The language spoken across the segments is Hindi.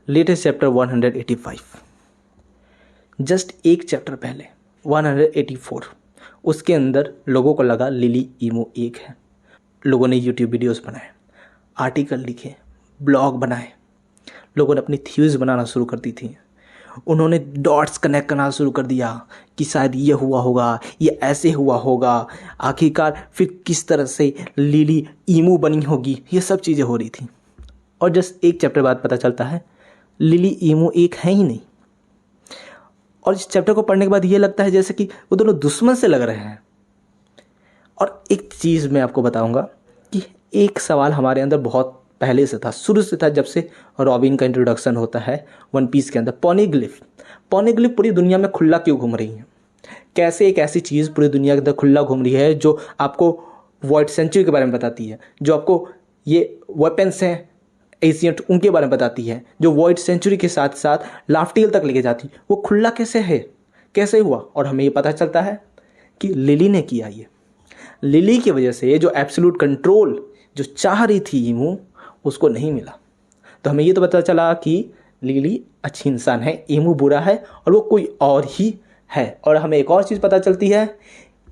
लेटेस्ट चैप्टर 185, जस्ट एक चैप्टर पहले 184, उसके अंदर लोगों को लगा लिली ईमो एक है। लोगों ने यूट्यूब वीडियोस बनाए, आर्टिकल लिखे, ब्लॉग बनाए, लोगों ने अपनी थ्योरीज बनाना शुरू कर दी थी। उन्होंने डॉट्स कनेक्ट करना शुरू कर दिया कि शायद ये हुआ होगा, ये ऐसे हुआ होगा, आखिरकार फिर किस तरह से लिली ईमो बनी होगी, ये सब चीज़ें हो रही थी। और जस्ट एक चैप्टर बाद पता चलता है लिली ईमो एक है ही नहीं। और इस चैप्टर को पढ़ने के बाद ये लगता है जैसे कि वो दोनों दुश्मन से लग रहे हैं। और एक चीज़ मैं आपको बताऊंगा कि एक सवाल हमारे अंदर बहुत पहले से था, शुरू से था, जब से रॉबिन का इंट्रोडक्शन होता है वन पीस के अंदर। पॉनीग्लिफ पूरी दुनिया में खुला क्यों घूम रही है? कैसे एक ऐसी चीज़ पूरी दुनिया के अंदर खुला घूम रही है जो आपको वॉइड सेंचुरी के बारे में बताती है, जो आपको ये वेपन्स हैं एशियंट उनके बारे में बताती है, जो वॉइड सेंचुरी के साथ साथ लाफ्टियल तक लेके जाती, वो खुला कैसे है, कैसे हुआ? और हमें ये पता चलता है कि लिली ने किया ये। लिली की वजह से जो एब्सोल्यूट कंट्रोल जो चाह रही थी ईमो, उसको नहीं मिला। तो हमें ये तो पता चला कि लिली अच्छी इंसान है, ईमो बुरा है और वो कोई और ही है। और हमें एक और चीज़ पता चलती है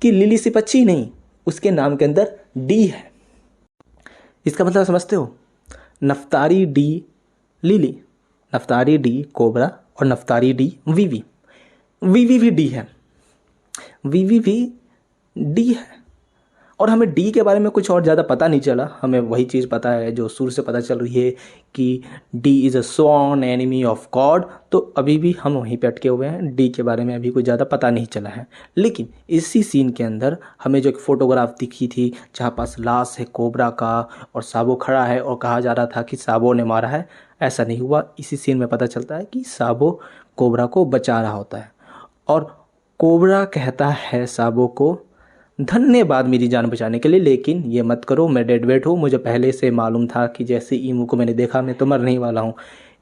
कि लिली सिर्फ अच्छी नहीं, उसके नाम के अंदर डी है। इसका मतलब समझते हो? नफ्तारी डी लिली, नफ्तारी डी कोबरा और नफ्तारी डी वीवी। वीवी भी डी है, वीवी भी डी है। और हमें डी के बारे में कुछ और ज़्यादा पता नहीं चला। हमें वही चीज़ पता है जो शुरू से पता चल रही है कि D is a sworn enemy of God. तो अभी भी हम वहीं पे अटके हुए हैं, डी के बारे में अभी कुछ ज़्यादा पता नहीं चला है। लेकिन इसी सीन के अंदर हमें जो एक फ़ोटोग्राफ दिखी थी जहाँ पास लाश है कोबरा का और साबो खड़ा है और कहा जा रहा था कि साबो ने मारा है, ऐसा नहीं हुआ। इसी सीन में पता चलता है कि साबो कोबरा को बचा रहा होता है और कोबरा कहता है साबो को, धन्यवाद मेरी जान बचाने के लिए, लेकिन ये मत करो, मैं डेड वेट हूँ। मुझे पहले से मालूम था कि जैसे ईमो को मैंने देखा मैं तो मरने ही वाला हूँ।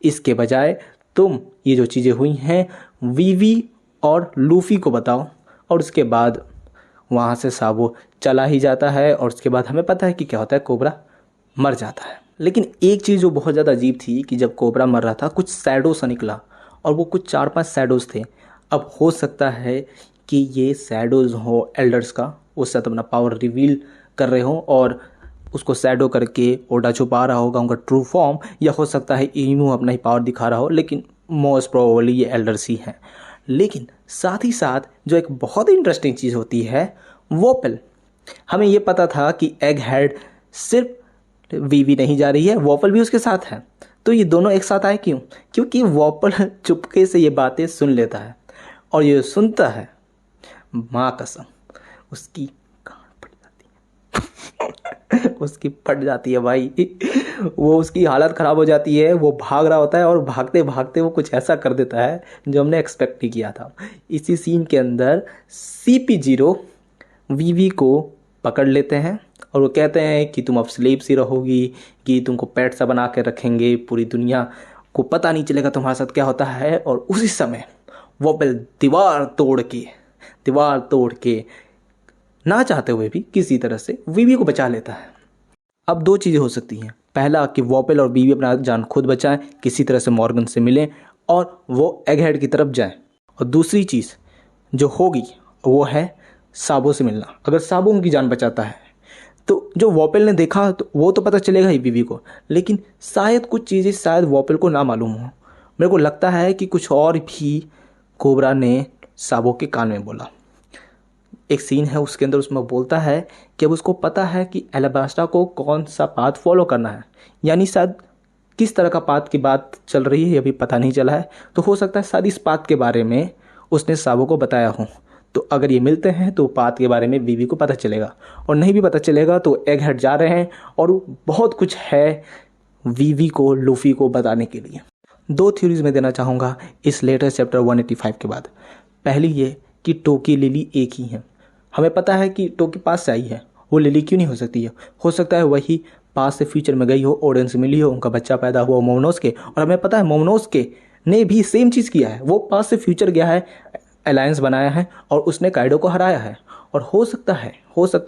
इसके बजाय तुम ये जो चीज़ें हुई हैं वीवी और लूफी को बताओ। और उसके बाद वहाँ से साबो चला ही जाता है और उसके बाद हमें पता है कि क्या होता है, कोबरा मर जाता है। लेकिन एक चीज़ जो बहुत ज़्यादा अजीब थी कि जब कोबरा मर रहा था कुछ शैडो सा निकला और वो कुछ 4-5 शैडोज़ थे। अब हो सकता है कि ये शैडोज़ हो एल्डर्स का, उससे अपना पावर रिवील कर रहे हो और उसको शैडो करके ओडा छुपा रहा होगा उनका ट्रू फॉर्म, या हो सकता है ईमो अपना ही पावर दिखा रहा हो, लेकिन मोस्ट प्रोबेबली ये एल्डर्स ही हैं। लेकिन साथ ही साथ जो एक बहुत ही इंटरेस्टिंग चीज़ होती है वोपल, हमें ये पता था कि एग हेड सिर्फ वीवी नहीं जा रही है, वोपल भी उसके साथ है। तो ये दोनों एक साथ आए क्यों? क्योंकि वोपल चुपके से ये बातें सुन लेता है और ये सुनता है, माँ कसम उसकी कान फट जाती है उसकी फट जाती है भाई। वो उसकी हालत ख़राब हो जाती है, वो भाग रहा होता है और भागते भागते वो कुछ ऐसा कर देता है जो हमने एक्सपेक्ट नहीं किया था। इसी सीन के अंदर CP0 वीवी को पकड़ लेते हैं और वो कहते हैं कि तुम अब स्लेव सी रहोगी, कि तुमको पेट सा बना के रखेंगे, पूरी दुनिया को पता नहीं चलेगा तुम्हारे साथ क्या होता है। और उसी समय वोपल दीवार तोड़ के ना चाहते हुए भी किसी तरह से वीवी को बचा लेता है। अब दो चीज़ें हो सकती हैं, पहला कि वोपल और वीवी अपना जान खुद बचाएं, किसी तरह से मॉर्गन से मिलें और वो एगहेड की तरफ जाएं, और दूसरी चीज़ जो होगी वो है साबो से मिलना। अगर साबो उनकी जान बचाता है तो जो वोपल ने देखा तो वो तो पता चलेगा ही वीवी को, लेकिन शायद कुछ चीज़ें शायद वोपल को ना मालूम हो। मेरे को लगता है कि कुछ और भी कोबरा ने साबो के कान में बोला। एक सीन है उसके अंदर, उसमें बोलता है कि अब उसको पता है कि एलाबास्टा को कौन सा पाथ फॉलो करना है, यानी शायद किस तरह का पाथ की बात चल रही है ये अभी पता नहीं चला है। तो हो सकता है शायद इस पाथ के बारे में उसने साबो को बताया हो। तो अगर ये मिलते हैं तो पाथ के बारे में वीवी को पता चलेगा, और नहीं भी पता चलेगा तो एग हेड जा रहे हैं और बहुत कुछ है वीवी को लूफी को बताने के लिए। दो थ्योरीज मैं देना चाहूँगा इस लेटेस्ट चैप्टर 185 के बाद। पहली ये कि टोकी लिली एक ही है। हमें पता है कि टोकी पास से आई है, वो लिली क्यों नहीं हो सकती है? हो सकता है वही पास से फ्यूचर में गई हो, ओडेन से मिली हो, उनका बच्चा पैदा हुआ मोमोनोसके, और हमें पता है मोमोनोसके ने भी सेम चीज़ किया है। वो पास से फ्यूचर गया है, अलायंस बनाया है और उसने काइडो को हराया है। और हो सकता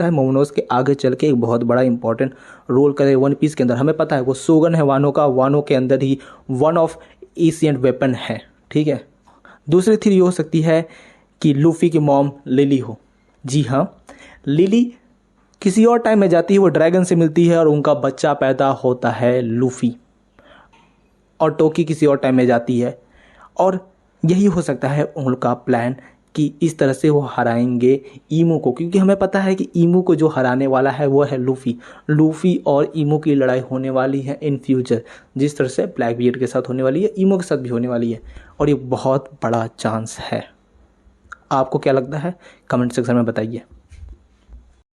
है मोमोनोसके आगे चल के एक बहुत बड़ा इंपॉर्टेंट रोल करे वन पीस के अंदर। हमें पता है वो शोगन है वानो का, वानो के अंदर ही वन ऑफ एशियंट वेपन है, ठीक है। दूसरी थ्योरी हो सकती है कि लूफी की मॉम लिली हो। जी हाँ, लिली किसी और टाइम में जाती है, वो ड्रैगन से मिलती है और उनका बच्चा पैदा होता है लूफी, और टोकी किसी और टाइम में जाती है, और यही हो सकता है उनका प्लान कि इस तरह से वो हराएंगे ईमू को, क्योंकि हमें पता है कि ईमू को जो हराने वाला है वो है लूफी। लूफी और ईमू की लड़ाई होने वाली है इन फ्यूचर, जिस तरह से ब्लैक बियर्ड के साथ होने वाली है, ईमू के साथ भी होने वाली है, और ये बहुत बड़ा चांस है। आपको क्या लगता है कमेंट सेक्शन में बताइए।